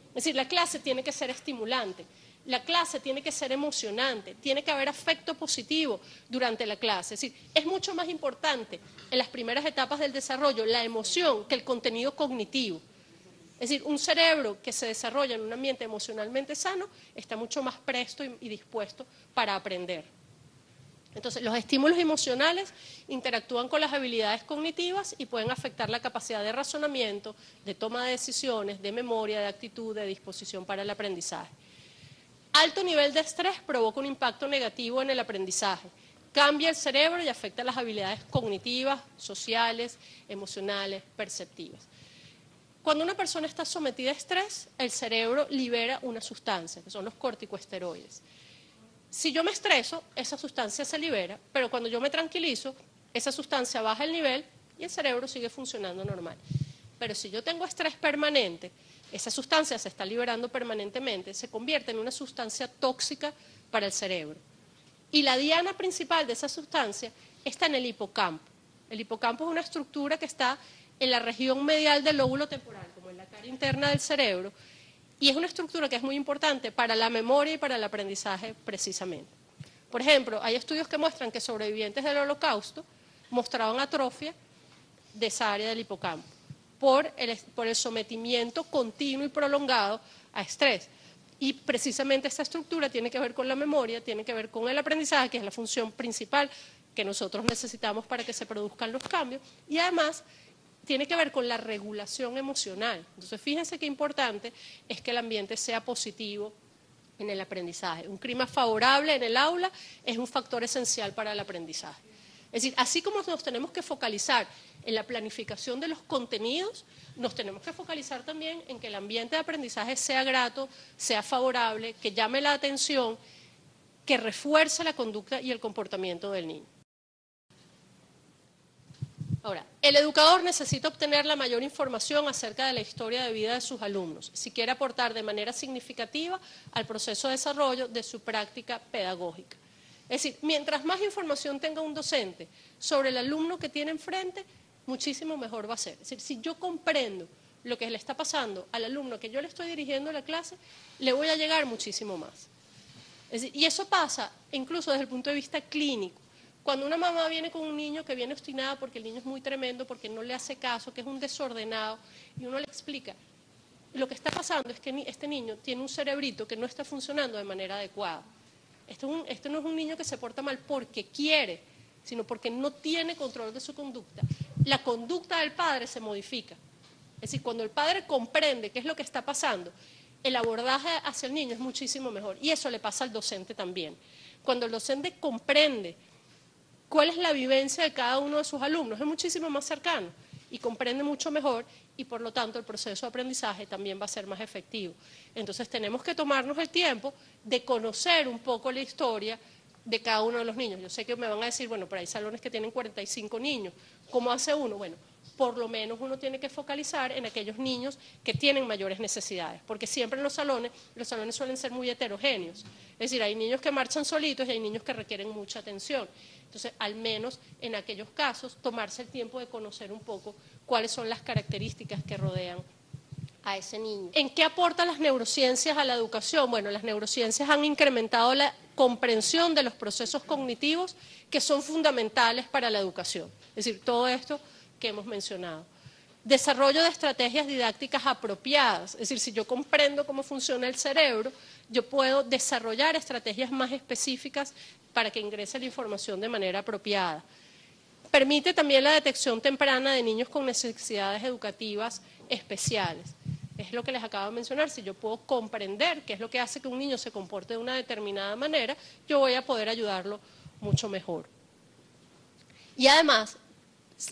Es decir, la clase tiene que ser estimulante, la clase tiene que ser emocionante, tiene que haber afecto positivo durante la clase. Es decir, es mucho más importante en las primeras etapas del desarrollo la emoción que el contenido cognitivo. Es decir, un cerebro que se desarrolla en un ambiente emocionalmente sano está mucho más presto y dispuesto para aprender. Entonces, los estímulos emocionales interactúan con las habilidades cognitivas y pueden afectar la capacidad de razonamiento, de toma de decisiones, de memoria, de actitud, de disposición para el aprendizaje. Alto nivel de estrés provoca un impacto negativo en el aprendizaje. Cambia el cerebro y afecta las habilidades cognitivas, sociales, emocionales, perceptivas. Cuando una persona está sometida a estrés, el cerebro libera una sustancia, que son los corticosteroides. Si yo me estreso, esa sustancia se libera, pero cuando yo me tranquilizo, esa sustancia baja el nivel y el cerebro sigue funcionando normal. Pero si yo tengo estrés permanente, esa sustancia se está liberando permanentemente, se convierte en una sustancia tóxica para el cerebro. Y la diana principal de esa sustancia está en el hipocampo. El hipocampo es una estructura que está en la región medial del lóbulo temporal, como en la cara interna del cerebro, y es una estructura que es muy importante para la memoria y para el aprendizaje precisamente. Por ejemplo, hay estudios que muestran que sobrevivientes del Holocausto mostraban atrofia de esa área del hipocampo por el sometimiento continuo y prolongado a estrés. Y precisamente esta estructura tiene que ver con la memoria, tiene que ver con el aprendizaje, que es la función principal que nosotros necesitamos para que se produzcan los cambios, y además tiene que ver con la regulación emocional. Entonces, fíjense qué importante es que el ambiente sea positivo en el aprendizaje. Un clima favorable en el aula es un factor esencial para el aprendizaje. Es decir, así como nos tenemos que focalizar en la planificación de los contenidos, nos tenemos que focalizar también en que el ambiente de aprendizaje sea grato, sea favorable, que llame la atención, que refuerce la conducta y el comportamiento del niño. Ahora, el educador necesita obtener la mayor información acerca de la historia de vida de sus alumnos, si quiere aportar de manera significativa al proceso de desarrollo de su práctica pedagógica. Es decir, mientras más información tenga un docente sobre el alumno que tiene enfrente, muchísimo mejor va a ser. Es decir, si yo comprendo lo que le está pasando al alumno que yo le estoy dirigiendo la clase, le voy a llegar muchísimo más. Es decir, y eso pasa incluso desde el punto de vista clínico. Cuando una mamá viene con un niño que viene obstinada porque el niño es muy tremendo, porque no le hace caso, que es un desordenado, y uno le explica, lo que está pasando es que este niño tiene un cerebrito que no está funcionando de manera adecuada. Este no es un niño que se porta mal porque quiere, sino porque no tiene control de su conducta. La conducta del padre se modifica. Es decir, cuando el padre comprende qué es lo que está pasando, el abordaje hacia el niño es muchísimo mejor. Y eso le pasa al docente también. Cuando el docente comprende cuál es la vivencia de cada uno de sus alumnos, es muchísimo más cercano y comprende mucho mejor, y por lo tanto el proceso de aprendizaje también va a ser más efectivo. Entonces tenemos que tomarnos el tiempo de conocer un poco la historia de cada uno de los niños. Yo sé que me van a decir, bueno, pero hay salones que tienen 45 niños, ¿cómo hace uno? Bueno, por lo menos uno tiene que focalizar en aquellos niños que tienen mayores necesidades, porque siempre en los salones suelen ser muy heterogéneos. Es decir, hay niños que marchan solitos y hay niños que requieren mucha atención. Entonces, al menos en aquellos casos, tomarse el tiempo de conocer un poco cuáles son las características que rodean a ese niño. ¿En qué aportan las neurociencias a la educación? Bueno, las neurociencias han incrementado la comprensión de los procesos cognitivos que son fundamentales para la educación. Es decir, todo esto que hemos mencionado. Desarrollo de estrategias didácticas apropiadas, es decir, si yo comprendo cómo funciona el cerebro, yo puedo desarrollar estrategias más específicas para que ingrese la información de manera apropiada. Permite también la detección temprana de niños con necesidades educativas especiales. Es lo que les acabo de mencionar, si yo puedo comprender qué es lo que hace que un niño se comporte de una determinada manera, yo voy a poder ayudarlo mucho mejor. Y además,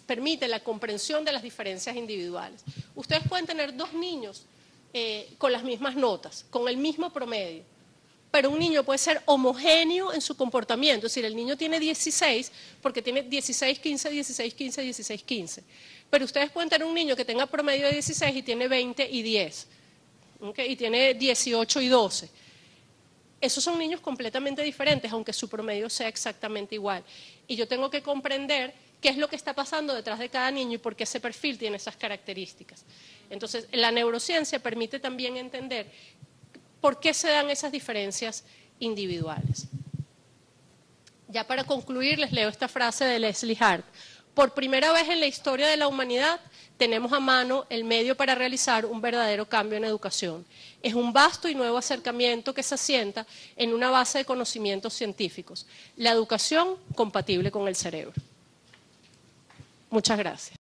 permite la comprensión de las diferencias individuales. Ustedes pueden tener dos niños con las mismas notas, con el mismo promedio, pero un niño puede ser homogéneo en su comportamiento, es decir, el niño tiene 16 porque tiene 16, 15, 16, 15, 16, 15. Pero ustedes pueden tener un niño que tenga promedio de 16 y tiene 20 y 10, ¿okay? Y tiene 18 y 12. Esos son niños completamente diferentes, aunque su promedio sea exactamente igual. Y yo tengo que comprender qué es lo que está pasando detrás de cada niño y por qué ese perfil tiene esas características. Entonces, la neurociencia permite también entender por qué se dan esas diferencias individuales. Ya para concluir, les leo esta frase de Leslie Hart. Por primera vez en la historia de la humanidad, tenemos a mano el medio para realizar un verdadero cambio en educación. Es un vasto y nuevo acercamiento que se asienta en una base de conocimientos científicos. La educación compatible con el cerebro. Muchas gracias.